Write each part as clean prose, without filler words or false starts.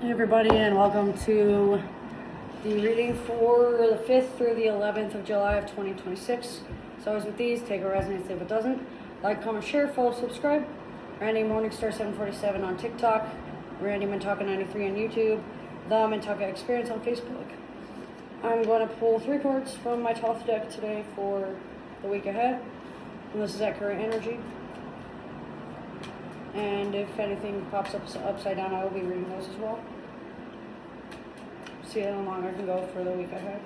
Hey everybody, and welcome to the reading for the 5th through the 11th of July of 2026. So as with these, take a resonance if it doesn't. Like, comment, share, follow, subscribe. Randy Morningstar 747 on TikTok. Randy Mintaka 93 on YouTube. The Mintaka Experience on Facebook. I'm going to pull 3 cards from my Thoth deck today for the week ahead. And this is at current energy. And if anything pops up upside down, I will be reading those as well. See how long I can go for the week ahead.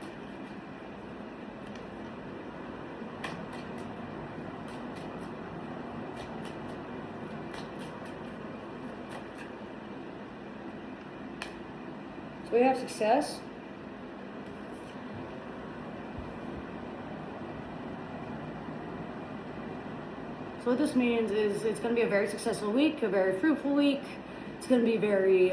So we have success. So what this means is it's going to be a very successful week, a very fruitful week. It's going to be very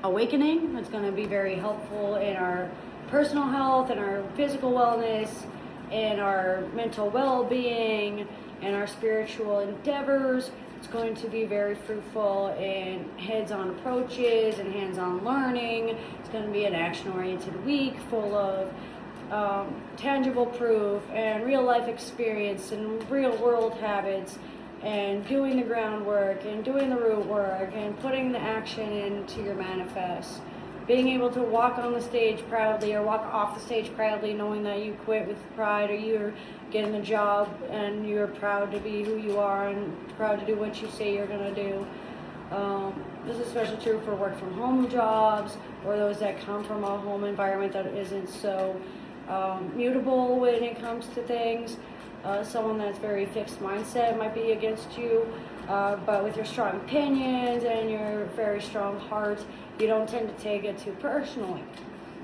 awakening. It's going to be very helpful in our personal health and our physical wellness and our mental well-being and our spiritual endeavors. It's going to be very fruitful in heads-on approaches and hands-on learning. It's going to be an action-oriented week full of tangible proof and real life experience and real world habits and doing the groundwork and doing the root work and putting the action into your manifest. Being able to walk on the stage proudly or walk off the stage proudly, knowing that you quit with pride, or you're getting the job and you're proud to be who you are and proud to do what you say you're going to do. This is especially true for work from home jobs or those that come from a home environment that isn't so mutable when it comes to things. Someone that's very fixed mindset might be against you, but with your strong opinions and your very strong heart, you don't tend to take it too personally.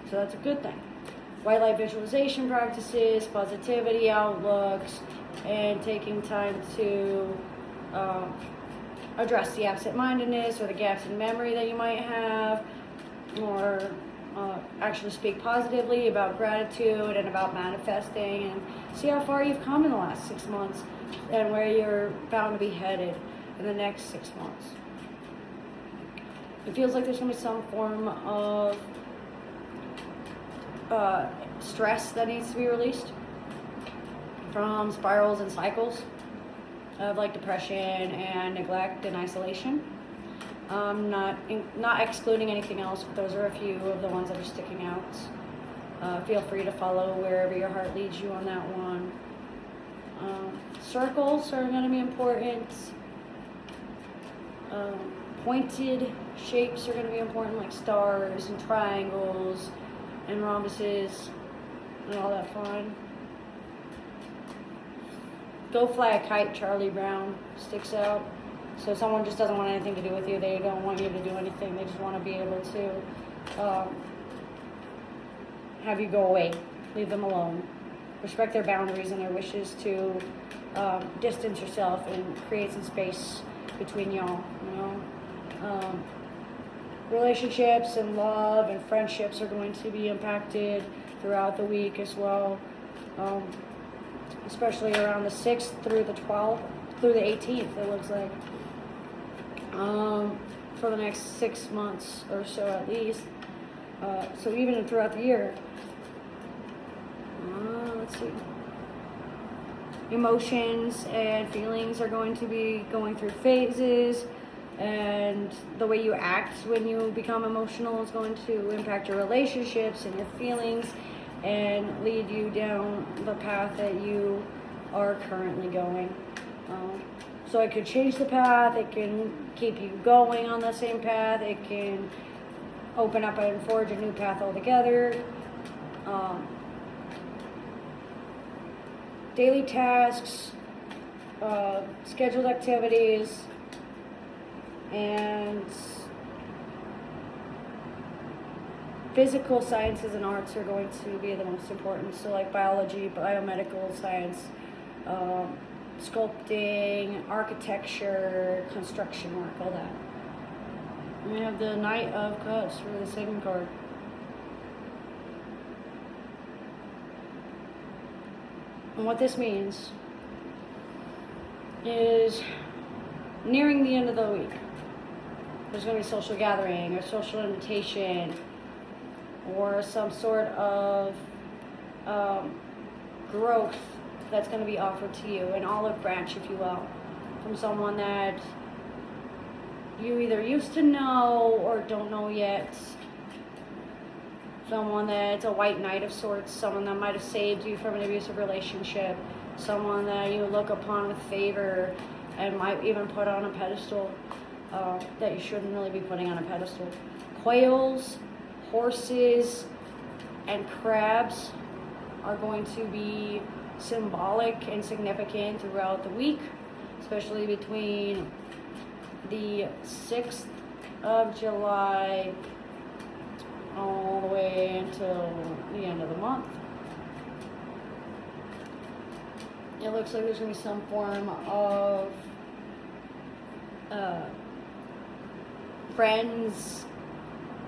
So that's a good thing. White light visualization practices, positivity outlooks, and taking time to address the absent-mindedness or the gaps in memory that you might have, or actually speak positively about gratitude and about manifesting, and see how far you've come in the last 6 months and where you're bound to be headed in the next 6 months. It feels like there's going to be some form of stress that needs to be released from spirals and cycles of like depression and neglect and isolation. Not excluding anything else, but those are a few of the ones that are sticking out. Feel free to follow wherever your heart leads you on that one. Circles are going to be important. Pointed shapes are going to be important, like stars and triangles and rhombuses and all that fun. Go fly a kite, Charlie Brown sticks out. So someone just doesn't want anything to do with you. They don't want you to do anything. They just want to be able to have you go away. Leave them alone. Respect their boundaries and their wishes to distance yourself and create some space between y'all. Relationships and love and friendships are going to be impacted throughout the week as well. Especially around the 6th through the 12th, through the 18th, it looks like. For the next 6 months or so at least. So even throughout the year. Let's see. Emotions and feelings are going to be going through phases, and the way you act when you become emotional is going to impact your relationships and your feelings and lead you down the path that you are currently going. So it could change the path, it can keep you going on the same path, it can open up and forge a new path altogether. Daily tasks, scheduled activities, and physical sciences and arts are going to be the most important. So like biology, biomedical science, sculpting, architecture, construction work, all that. And we have the Knight of Cups for the second card. And what this means is nearing the end of the week. there's going to be a social gathering or social invitation or some sort of growth that's going to be offered to you, an olive branch, if you will, from someone that you either used to know or don't know yet. Someone that's a white knight of sorts, someone that might have saved you from an abusive relationship, someone that you look upon with favor and might even put on a pedestal that you shouldn't really be putting on a pedestal. Quails, horses, and crabs are going to be symbolic and significant throughout the week, especially between the 6th of July all the way until the end of the month. It looks like there's going to be some form of friends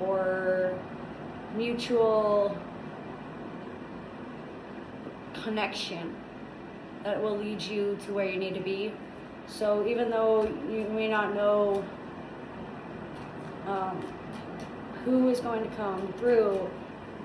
or mutual connection that will lead you to where you need to be. So even though you may not know who is going to come through,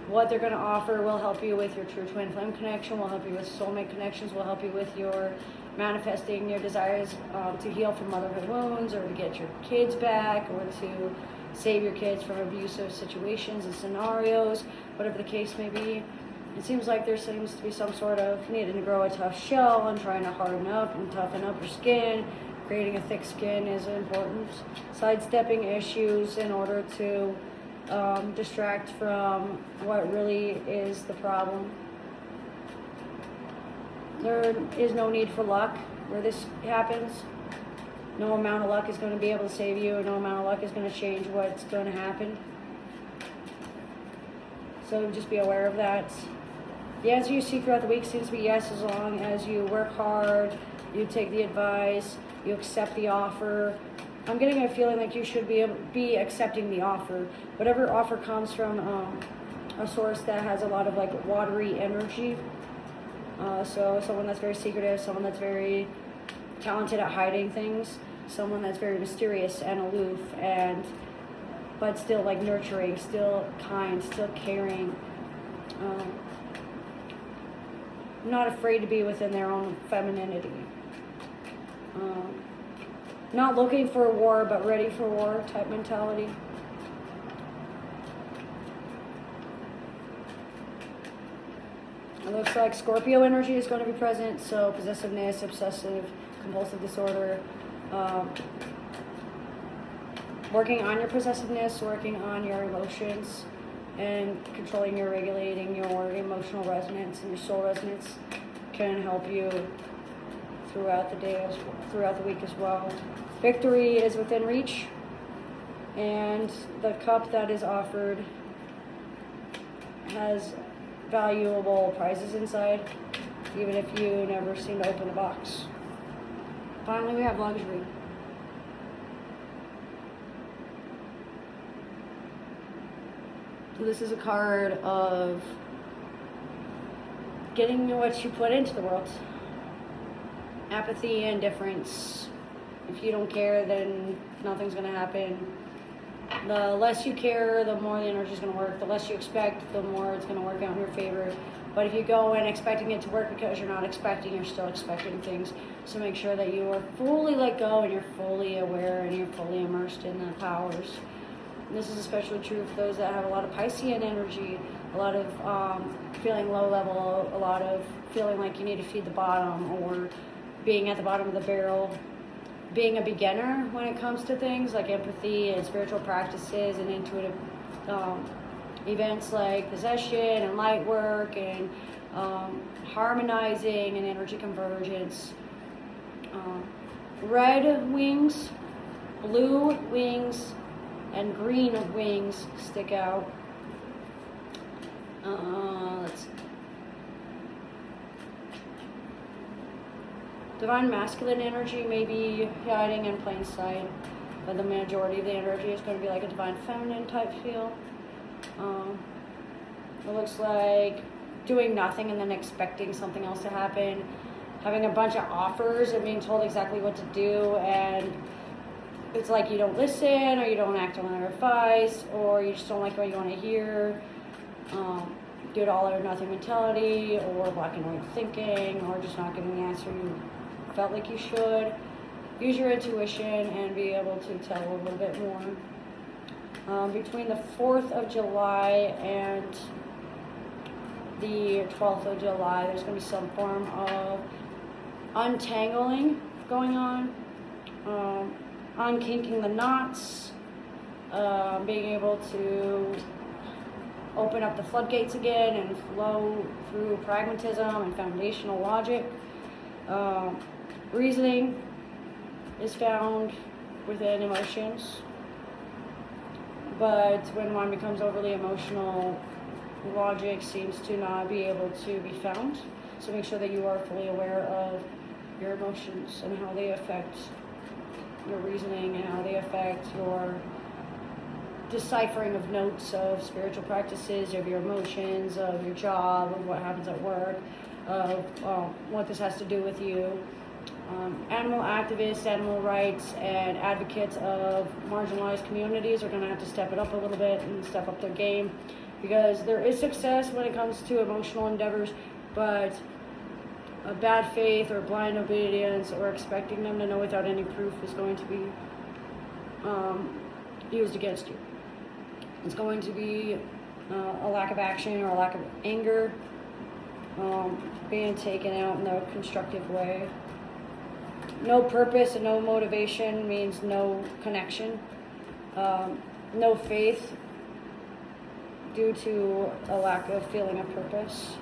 what they're going to offer will help you with your true twin flame connection, will help you with soulmate connections, will help you with your manifesting your desires to heal from motherhood wounds, or to get your kids back, or to save your kids from abusive situations and scenarios, whatever the case may be. It seems like there seems to be some sort of needing to grow a tough shell and trying to harden up and toughen up your skin. Creating a thick skin is important. Sidestepping issues in order to distract from what really is the problem. There is no need for luck where this happens. No amount of luck is going to be able to save you, and no amount of luck is going to change what's going to happen. So just be aware of that. The answer you see throughout the week seems to be yes, as long as you work hard, you take the advice, you accept the offer. I'm getting a feeling like you should be accepting the offer. Whatever offer comes from a source that has a lot of like watery energy. So someone that's very secretive, someone that's very talented at hiding things, someone that's very mysterious and aloof, but still like nurturing, still kind, still caring. Not afraid to be within their own femininity. Not looking for war, but ready for war type mentality. It looks like Scorpio energy is going to be present, so possessiveness, obsessive, compulsive disorder. Working on your possessiveness, working on your emotions, and controlling your, regulating your emotional resonance and your soul resonance can help you throughout the day, throughout the week as well. Victory is within reach, and the cup that is offered has valuable prizes inside, even if you never seem to open the box. Finally, we have luxury. So this is a card of getting what you put into the world. Apathy, indifference. If you don't care, then nothing's going to happen. The less you care, the more the energy is going to work. The less you expect, the more it's going to work out in your favor. But if you go in expecting it to work because you're not expecting, you're still expecting things. So make sure that you are fully let go and you're fully aware and you're fully immersed in the powers. And this is especially true for those that have a lot of Piscean energy, a lot of feeling low level, a lot of feeling like you need to feed the bottom, or being at the bottom of the barrel, being a beginner when it comes to things like empathy and spiritual practices and intuitive events like possession and light work and harmonizing and energy convergence. Red wings, blue wings, and green wings stick out. Let's see. Divine masculine energy may be hiding in plain sight, but the majority of the energy is going to be like a divine feminine type feel. It looks like doing nothing and then expecting something else to happen, having a bunch of offers and being told exactly what to do, and it's like you don't listen, or you don't act on their advice, or you just don't like what you want to hear. Good all or nothing mentality, or black and white thinking, or just not getting the answer you felt like you should. Use your intuition and be able to tell a little bit more. Between the 4th of July and the 12th of July, there's going to be some form of untangling going on, unkinking the knots, being able to open up the floodgates again and flow through pragmatism and foundational logic. Reasoning is found within emotions, but when one becomes overly emotional, logic seems to not be able to be found. So make sure that you are fully aware of your emotions and how they affect your reasoning and how they affect your deciphering of notes of spiritual practices, of your emotions, of your job, of what happens at work, of what this has to do with you. Animal activists, animal rights, and advocates of marginalized communities are going to have to step it up a little bit and step up their game, because there is success when it comes to emotional endeavors, but a bad faith or blind obedience or expecting them to know without any proof is going to be used against you. It's going to be a lack of action or a lack of anger being taken out in a constructive way. No purpose and no motivation means no connection. No faith due to a lack of feeling of purpose.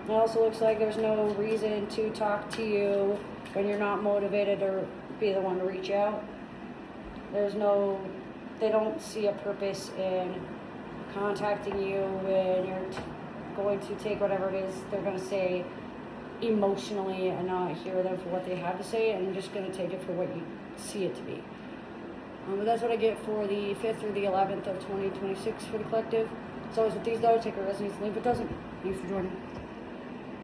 It also looks like there's no reason to talk to you when you're not motivated or be the one to reach out. They don't see a purpose in contacting you when you're going to take whatever it is they're going to say emotionally and not hear them for what they have to say, and you're just going to take it for what you see it to be. But that's what I get for the 5th through the 11th of 2026 for the collective. As always with these though, take a resonates, leave it doesn't. Thanks for joining.